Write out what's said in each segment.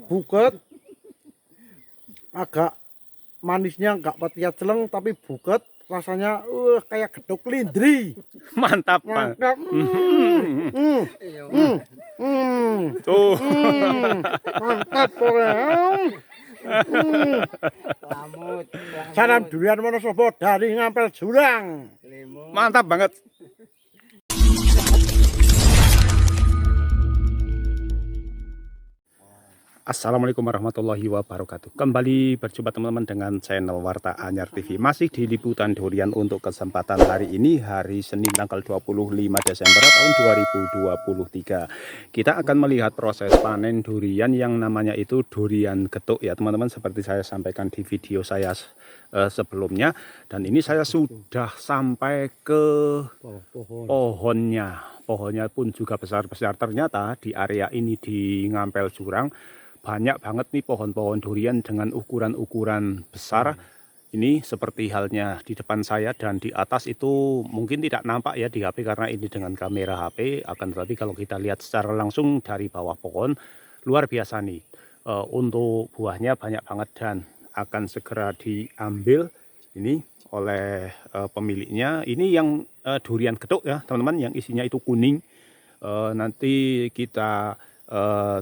buket, agak manisnya nggak patiya celeng tapi buket, rasanya kayak gedok lindri. Mantap, Pak. Mantap. Tuh. Mantap pokoknya. Salam durian Wonosobo dari Ngampel Jurang. Mantap banget. Assalamualaikum warahmatullahi wabarakatuh. Kembali berjumpa teman-teman dengan channel Warta Anyar TV. Masih di liputan durian untuk kesempatan hari ini, hari Senin tanggal 25 Desember tahun 2023. Kita akan melihat proses panen durian yang namanya itu durian getuk ya teman-teman, seperti saya sampaikan di video saya sebelumnya. Dan ini saya sudah sampai ke pohonnya. Pohonnya pun juga besar-besar. Ternyata di area ini di Ngampel Jurang banyak banget nih pohon-pohon durian dengan ukuran-ukuran besar. Ini seperti halnya di depan saya dan di atas itu mungkin tidak nampak ya di HP karena ini dengan kamera HP. Akan tetapi kalau kita lihat secara langsung dari bawah pohon, luar biasa nih. Untuk buahnya banyak banget dan akan segera diambil ini oleh pemiliknya. Ini yang durian getuk ya teman-teman, yang isinya itu kuning. Nanti kita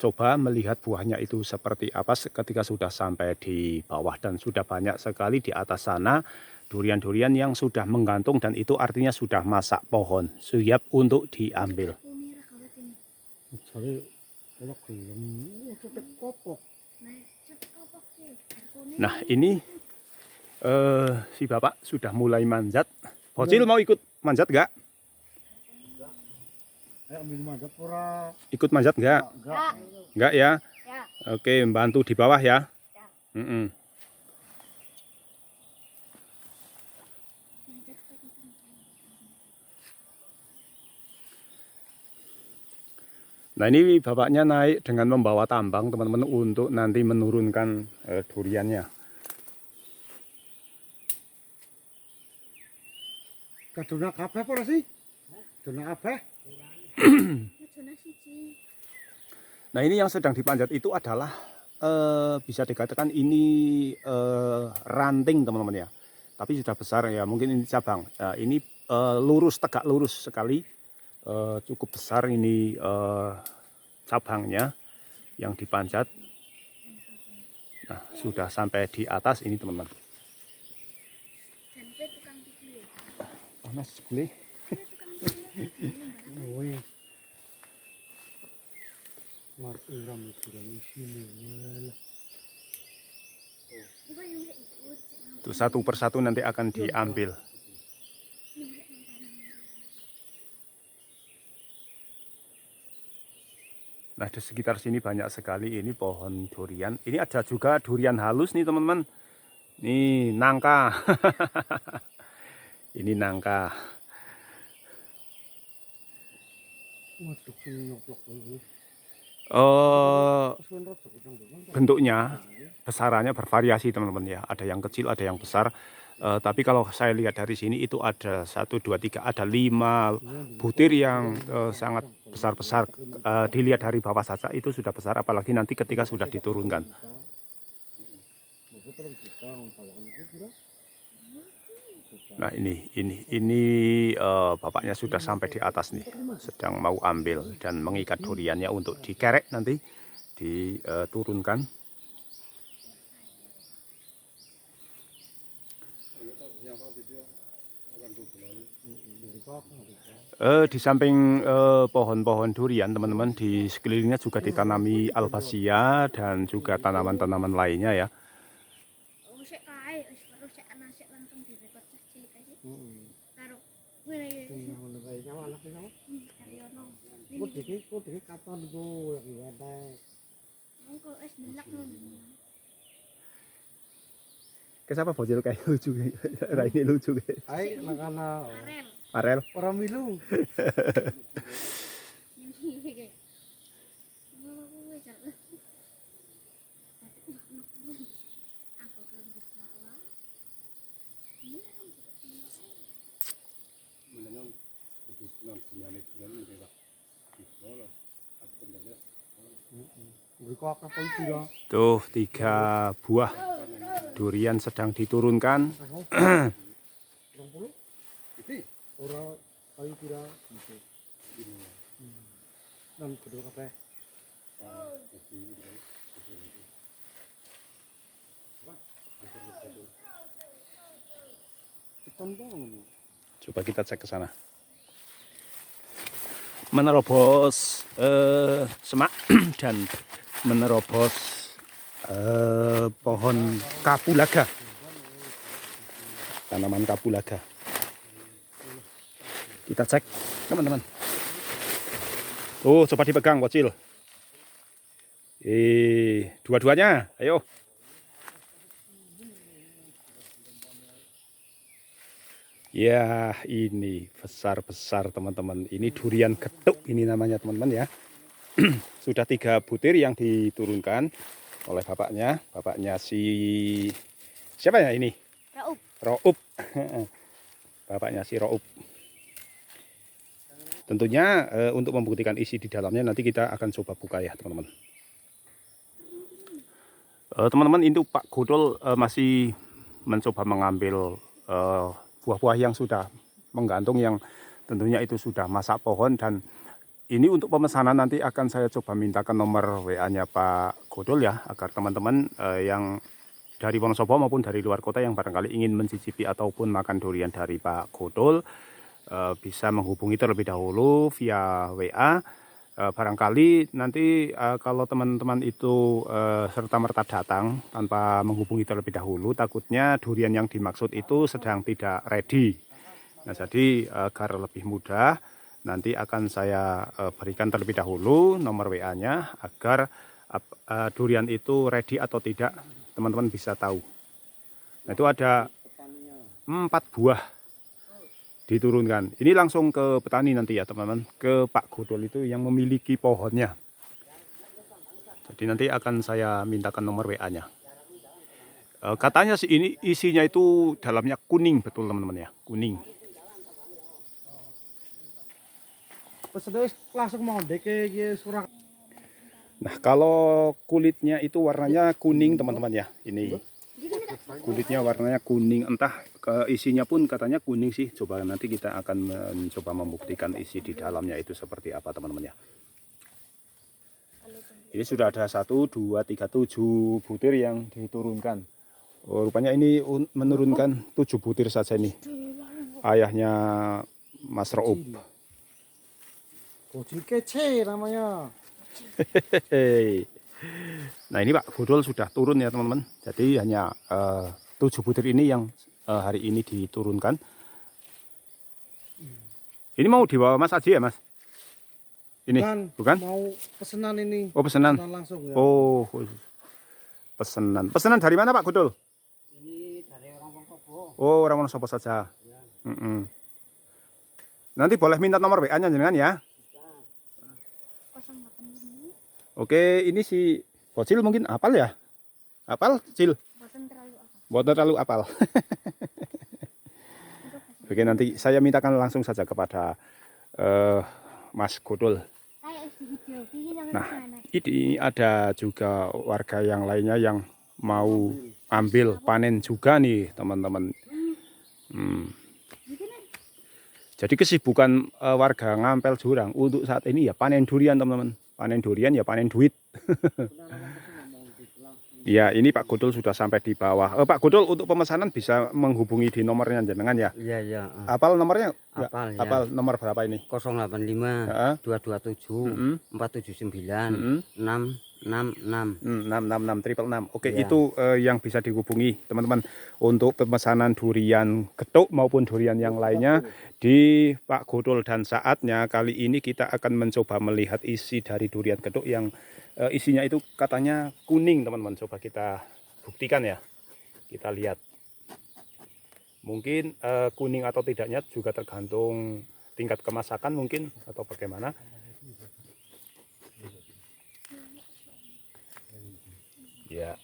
coba melihat buahnya itu seperti apa ketika sudah sampai di bawah, dan sudah banyak sekali di atas sana durian-durian yang sudah menggantung, dan itu artinya sudah masak pohon, siap untuk diambil. Nah ini si bapak sudah mulai manjat. Bocil mau ikut manjat gak? Ikut manjat enggak? Enggak ya? Oke, bantu di bawah ya. Nah ini bapaknya naik dengan membawa tambang teman-teman untuk nanti menurunkan duriannya. Kadona kabeh apa sih? Dona kabeh. Nah ini yang sedang dipanjat itu adalah bisa dikatakan ini ranting teman-teman ya, tapi sudah besar ya, mungkin ini cabang. Ini lurus, tegak lurus sekali, cukup besar ini cabangnya yang dipanjat. Nah sudah sampai di atas ini teman-teman. Panas sekali. Itu satu persatu nanti akan diambil. Nah di sekitar sini banyak sekali ini pohon durian. Ini ada juga durian halus nih teman-teman. Ini nangka. Ini nangka. Bentuknya, besarannya bervariasi teman-teman ya. Ada yang kecil, ada yang besar. Tapi kalau saya lihat dari sini itu ada 1, 2, 3, ada 5 butir yang sangat besar-besar. Dilihat dari bawah saja itu sudah besar, apalagi nanti ketika sudah diturunkan. Nah ini bapaknya sudah sampai di atas nih, sedang mau ambil dan mengikat duriannya untuk dikerek nanti diturunkan. Di samping pohon-pohon durian teman-teman, di sekelilingnya juga ditanami albasia dan juga tanaman-tanaman lainnya ya. Kenapa bocil kayak lucu? Ini lucu kayak. Arel. Orang milu. Mriko akeh payu pira. Tuh 3 buah durian sedang diturunkan. 20. Iki ora payu pira. Dan kedua kabeh. Coba kita cek ke sana. Menerobos semak dan menerobos pohon kapulaga. Tanaman kapulaga. Kita cek, teman-teman. Oh, coba dipegang, bocil. Dua-duanya, ayo. Ya, ini besar-besar teman-teman. Ini durian getuk ini namanya teman-teman ya. Sudah 3 butir yang diturunkan oleh bapaknya. Bapaknya siapa ya ini? Raup. Raup. Bapaknya si Raup. Tentunya untuk membuktikan isi di dalamnya nanti kita akan coba buka ya teman-teman. Teman-teman, itu Pak Godol masih mencoba mengambil buah-buah yang sudah menggantung, yang tentunya itu sudah masak pohon. Dan ini untuk pemesanan nanti akan saya coba mintakan nomor WA-nya Pak Godol ya, agar teman-teman yang dari Wonosobo maupun dari luar kota yang barangkali ingin mencicipi ataupun makan durian dari Pak Godol bisa menghubungi terlebih dahulu via WA. Barangkali nanti kalau teman-teman itu serta-merta datang tanpa menghubungi terlebih dahulu, takutnya durian yang dimaksud itu sedang tidak ready. Nah, jadi agar lebih mudah, nanti akan saya berikan terlebih dahulu nomor WA-nya agar durian itu ready atau tidak, teman-teman bisa tahu. Nah, itu ada 4 buah diturunkan. Ini langsung ke petani nanti ya teman-teman, ke Pak Godol itu yang memiliki pohonnya. Jadi nanti akan saya mintakan nomor WA-nya. Katanya sih ini isinya itu dalamnya kuning, betul teman-teman ya, kuning. Wis langsung mau ndeke iki surat. Nah, kalau kulitnya itu warnanya kuning teman-teman ya. Ini kulitnya warnanya kuning, entah isinya pun katanya kuning sih. Coba nanti kita akan mencoba membuktikan isi di dalamnya itu seperti apa teman-teman ya. Ini sudah ada 1, 2, 3, 7 butir yang diturunkan. Oh, rupanya ini menurunkan 7 butir saja nih. Ayahnya Mas Raup. Bocil kece namanya. Hehehe. Nah, ini Pak Godol sudah turun ya teman-teman. Jadi hanya 7 butir ini yang hari ini diturunkan. Ini mau dibawa Mas Aji ya Mas? Ini bukan? Mau pesanan ini. Oh, pesanan. Pesanan langsung ya. Oh, pesanan. Pesanan dari mana Pak Godol? Ini dari orang Wonosobo. Oh, orang Wonosobo saja. Ya. Nanti boleh minta nomor WA-nya jenengan ya. 085. Oke, ini si Bocil mungkin apal ya? Apal, Cil? Boten terlalu apal. Oke, nanti saya mintakan langsung saja kepada Mas Godol. Nah, ini ada juga warga yang lainnya yang mau ambil panen juga nih teman-teman. Jadi kesibukan warga Ngampel Jurang untuk saat ini ya panen durian teman-teman. Panen durian ya panen duit. Ya, ini Pak Godol sudah sampai di bawah. Pak Godol, untuk pemesanan bisa menghubungi di nomornya jenengan ya? Iya, iya. Apal nomornya? Apal, ya. Apal nomor berapa ini? 085 227 479 666. 666 666. Oke, Ya. itu yang bisa dihubungi teman-teman untuk pemesanan durian getuk maupun durian yang lainnya di Pak Godol. Dan saatnya kali ini kita akan mencoba melihat isi dari durian getuk yang isinya itu katanya kuning teman-teman. Coba kita buktikan ya, kita lihat. Mungkin kuning atau tidaknya juga tergantung tingkat kemasakan mungkin atau bagaimana. Ya,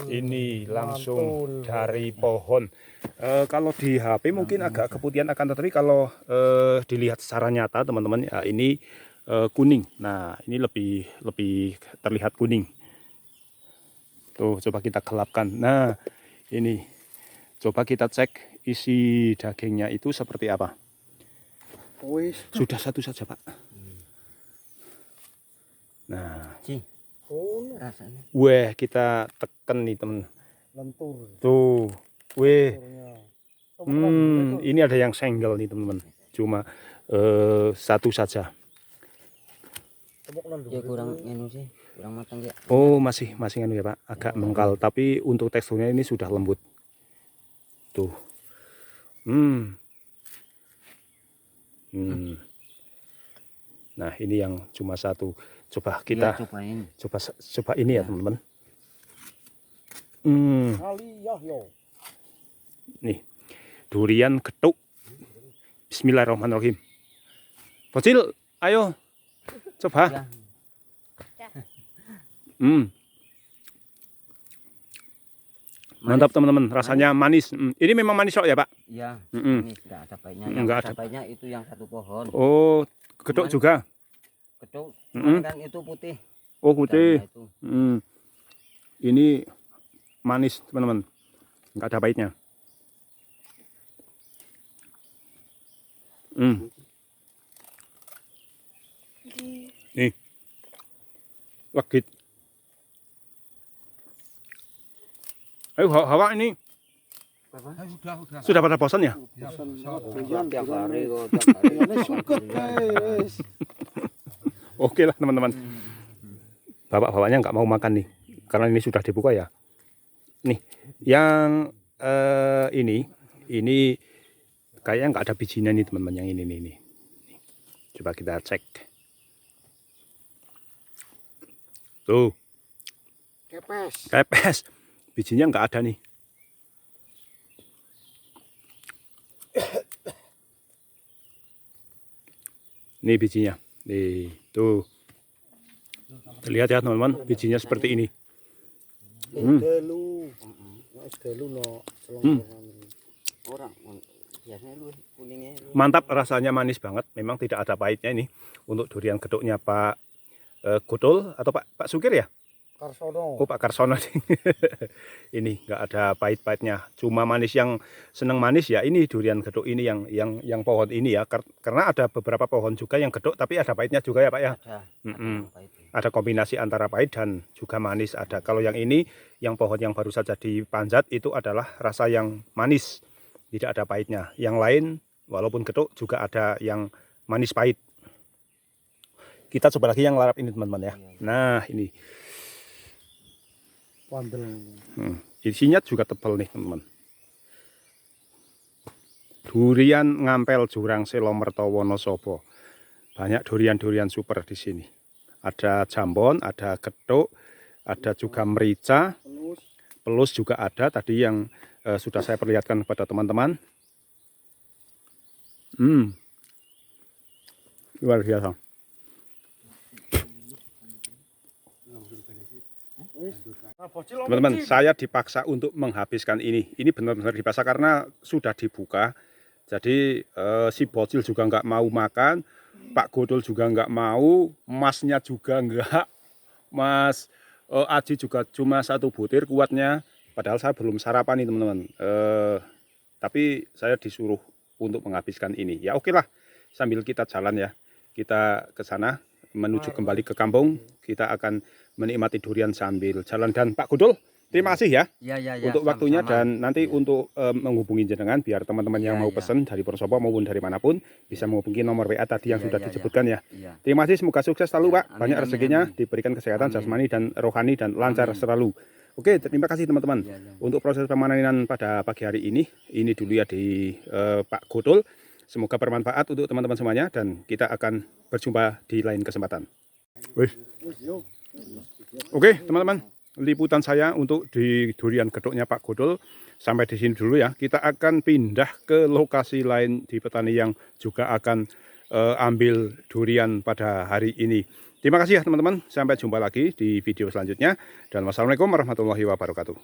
ini langsung dari pohon. Kalau di HP mungkin agak keputihan akan, tetapi kalau dilihat secara nyata teman-teman ya, ini kuning. Nah, ini lebih terlihat kuning. Tuh, coba kita gelapkan. Nah, ini coba kita cek isi dagingnya itu seperti apa. Wis. Sudah satu saja, Pak. Nah, Oh, rasanya. weh, kita tekan nih, temen. lentur. Tuh, weh. Lenturnya. Ini ada yang senggel nih, teman-teman. Cuma satu saja. Ya kurang anu sih, kurang matang ya. Oh, masih anu ya, Pak. Agak mengkal, tapi untuk teksturnya ini sudah lembut. Tuh. Nah, ini yang cuma satu. Coba kita Ya, cobain. coba ini ya, teman-teman. Nih, durian getuk. Bismillahirrahmanirrahim. Bocil, ayo. Coba. Ya. Mantap teman-teman, rasanya manis. Ini memang manis kok ya, Pak? Iya, Mm-mm. ini tidak ada baiknya. Enggak Yang ada. ada baiknya itu yang satu pohon. Oh, getuk juga. Ketuk, Mm-mm. kan itu putih. Oh, putih. Daunnya itu. Ini manis, teman-teman. Enggak ada pahitnya. Nih. Legit. Ayo, hawa ini. Apa? Sudah pada bosan ya? Tiap hari kok, tiap hari. Ini suket, guys. Oke lah, teman-teman. Bapak-bapaknya nggak mau makan nih. Karena ini sudah dibuka ya. Nih, yang ini kayaknya nggak ada bijinya nih, teman-teman. Yang ini nih. Coba kita cek. Tuh. Kepes. Bijinya nggak ada nih. Ini bijinya. Nih, tuh. Terlihat ya, teman-teman. Bijinya seperti ini. Orang biasanya lu kuningnya lu. Mantap, rasanya manis banget. Memang tidak ada pahitnya ini. Untuk durian geduknya Pak Godol atau Pak Sukir ya? Karsono. Oh, Pak Karsono. Ini nggak ada pahit-pahitnya. Cuma manis. Yang seneng manis ya ini durian geduk ini yang pohon ini ya. Karena ada beberapa pohon juga yang geduk tapi ada pahitnya juga ya, Pak ya. Ada yang pahit. Ada kombinasi antara pahit dan juga manis ada. Kalau yang ini yang pohon yang baru saja dipanjat itu adalah rasa yang manis. Tidak ada pahitnya. Yang lain walaupun geduk juga ada yang manis pahit. Kita coba lagi yang larap ini, teman-teman ya. Nah, ini. Pandel. Isinya juga tebal nih, teman-teman. Durian ngampel jurang Selo Mertowo Wonosobo. Banyak durian-durian super di sini. Ada jambon, ada geduk, ada juga merica, pelus juga ada. Tadi yang sudah saya perlihatkan kepada teman-teman. Luar biasa. Teman-teman, saya dipaksa untuk menghabiskan ini. Ini benar-benar dipaksa karena sudah dibuka. Jadi si bocil juga nggak mau makan, Pak Godol juga nggak mau, Masnya juga nggak. Mas Aji juga cuma satu butir kuatnya. Padahal saya belum sarapan nih, teman-teman. Tapi saya disuruh untuk menghabiskan ini. Ya oke lah, sambil kita jalan ya. Kita ke sana menuju kembali ke kampung. Kita akan menikmati durian sambil jalan. Dan Pak Godol, terima kasih ya, untuk waktunya dan nanti untuk menghubungi jenengan biar teman-teman yang mau pesen dari Wonosobo maupun dari manapun bisa menghubungi nomor WA tadi yang sudah disebutkan ya. Terima kasih, semoga sukses selalu Pak, banyak rezekinya, diberikan kesehatan jasmani dan rohani dan lancar selalu. Oke, terima kasih teman-teman. Untuk proses pemanenan pada pagi hari ini dulu ya di Pak Godol. Semoga bermanfaat untuk teman-teman semuanya dan kita akan berjumpa di lain kesempatan. Oke, teman-teman. Liputan saya untuk di durian geduknya Pak Godol sampai di sini dulu ya. Kita akan pindah ke lokasi lain di petani yang juga akan ambil durian pada hari ini. Terima kasih ya teman-teman. Sampai jumpa lagi di video selanjutnya. Dan wassalamualaikum warahmatullahi wabarakatuh.